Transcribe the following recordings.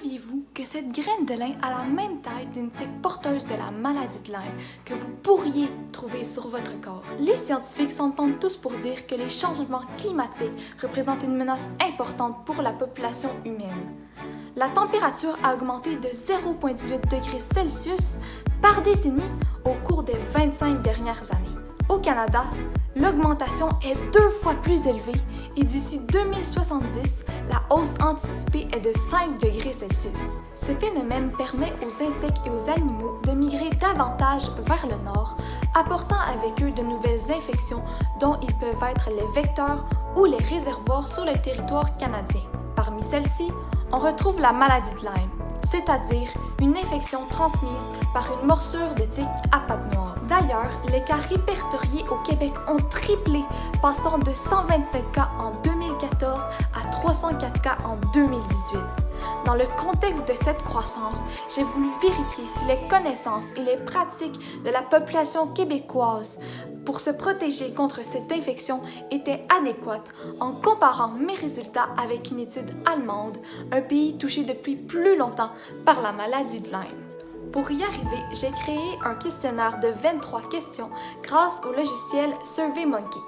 Saviez-vous que cette graine de lin a la même taille d'une tique porteuse de la maladie de Lyme que vous pourriez trouver sur votre corps? Les scientifiques s'entendent tous pour dire que les changements climatiques représentent une menace importante pour la population humaine. La température a augmenté de 0,18 degrés Celsius par décennie au cours des 25 dernières années. Au Canada, l'augmentation est 2 fois plus élevée et d'ici 2070, la hausse anticipée est de 5 degrés Celsius. Ce phénomène permet aux insectes et aux animaux de migrer davantage vers le nord, apportant avec eux de nouvelles infections dont ils peuvent être les vecteurs ou les réservoirs sur le territoire canadien. Parmi celles-ci, on retrouve la maladie de Lyme, c'est-à-dire une infection transmise par une morsure de tique à pattes noires. D'ailleurs, les cas répertoriés au Québec ont triplé, passant de 125 cas en 2014 à 304 cas en 2018. Dans le contexte de cette croissance, j'ai voulu vérifier si les connaissances et les pratiques de la population québécoise pour se protéger contre cette infection étaient adéquates en comparant mes résultats avec une étude allemande, un pays touché depuis plus longtemps par la maladie de Lyme. Pour y arriver, j'ai créé un questionnaire de 23 questions grâce au logiciel SurveyMonkey.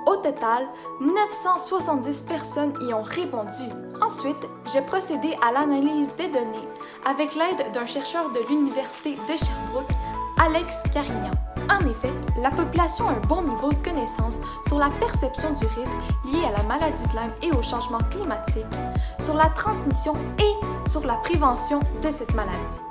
Au total, 970 personnes y ont répondu. Ensuite, j'ai procédé à l'analyse des données avec l'aide d'un chercheur de l'Université de Sherbrooke, Alex Carignan. En effet, la population a un bon niveau de connaissance sur la perception du risque lié à la maladie de Lyme et au changement climatique, sur la transmission et sur la prévention de cette maladie.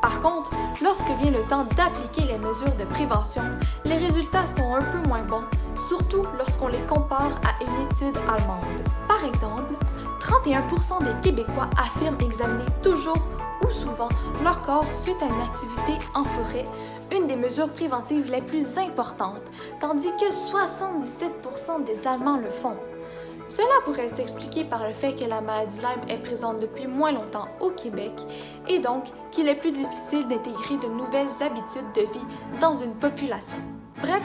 Par contre, lorsque vient le temps d'appliquer les mesures de prévention, les résultats sont un peu moins bons, surtout lorsqu'on les compare à une étude allemande. Par exemple, 31% des Québécois affirment examiner toujours ou souvent leur corps suite à une activité en forêt, une des mesures préventives les plus importantes, tandis que 77% des Allemands le font. Cela pourrait s'expliquer par le fait que la maladie Lyme est présente depuis moins longtemps au Québec et donc qu'il est plus difficile d'intégrer de nouvelles habitudes de vie dans une population. Bref,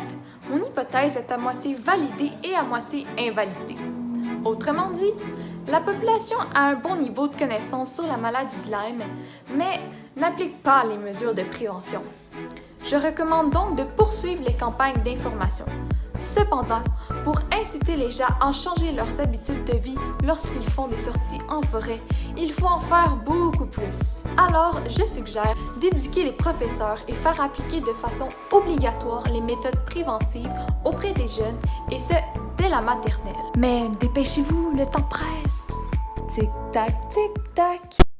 mon hypothèse est à moitié validée et à moitié invalidée. Autrement dit, la population a un bon niveau de connaissance sur la maladie de Lyme, mais n'applique pas les mesures de prévention. Je recommande donc de poursuivre les campagnes d'information. Cependant, pour inciter les gens à changer leurs habitudes de vie lorsqu'ils font des sorties en forêt, il faut en faire beaucoup plus. Alors, je suggère d'éduquer les professeurs et faire appliquer de façon obligatoire les méthodes préventives auprès des jeunes, et ce, dès la maternelle. Mais dépêchez-vous, le temps presse! Tic-tac, tic-tac!